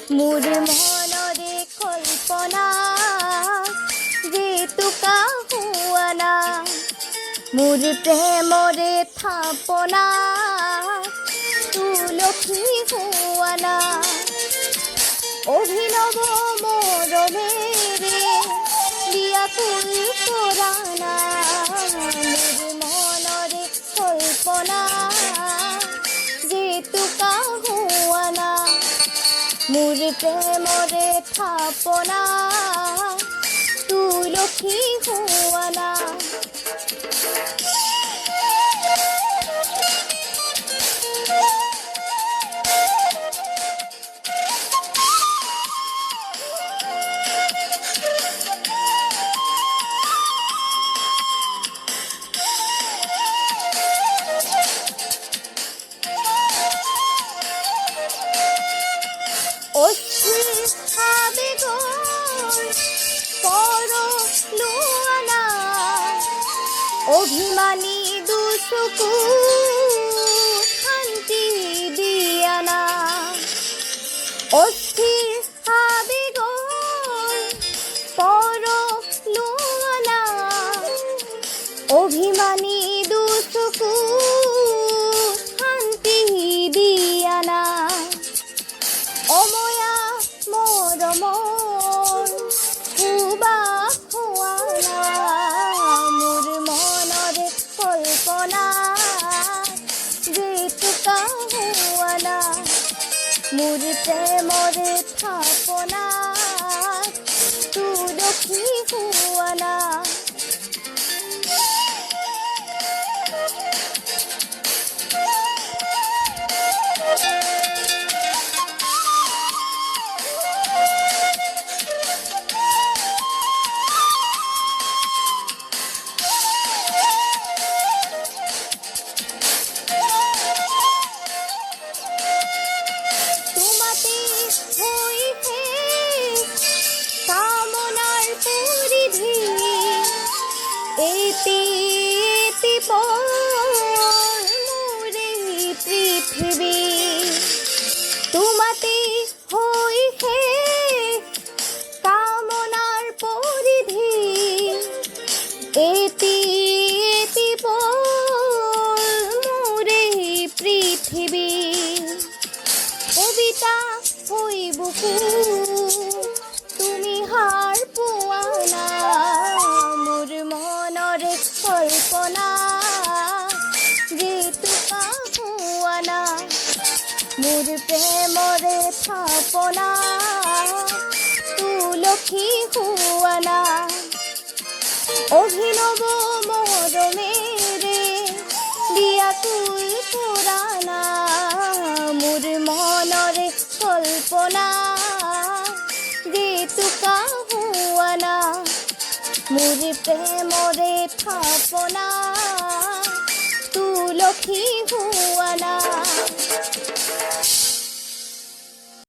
মোৰ মনৰে কল্পনা যেতুকা হুৱানা মোৰ প্ৰেমৰে থাপনা তুলসী হুৱানা অভিনৱ মৰমেৰে বিয়াকুল কৰানা মোৰ মনৰে কল্পনা যেতুকা হুৱানা মোৰ প্ৰেমৰে থাপনা তুলসী হুৱানা অভিমানী দুচকু শান্তি দিয়ানা অস্থিৰ আবেগৰ পৰলোৱানা অভিমানী দুচকু শান্তি দিয়ানা অময়া মৰমৰ সুবাস হুৱানা মোৰ মনৰে কল্পনা যেতুকা হুৱানা মোৰ প্ৰেমৰে থাপনা তুলসী হুৱানা পৃথিৱী তোমাতে হৈছে কামনাৰ পৰিধি এটি মোৰে পৃথিৱী কবিতা হৈ বুকু তুমি হাৰ পোৱানা মোৰ মনৰে কল্পনা যেতুকা হুৱানা মোৰ প্ৰেমৰে থাপনা তুলসী হুৱানা অভিনৱ মৰমেৰে বিয়াকুল কৰানা মোৰ মনৰে কল্পনা যেতুকা হুৱানা মোৰ প্ৰেমৰে থাপনা তুলসী হুৱানা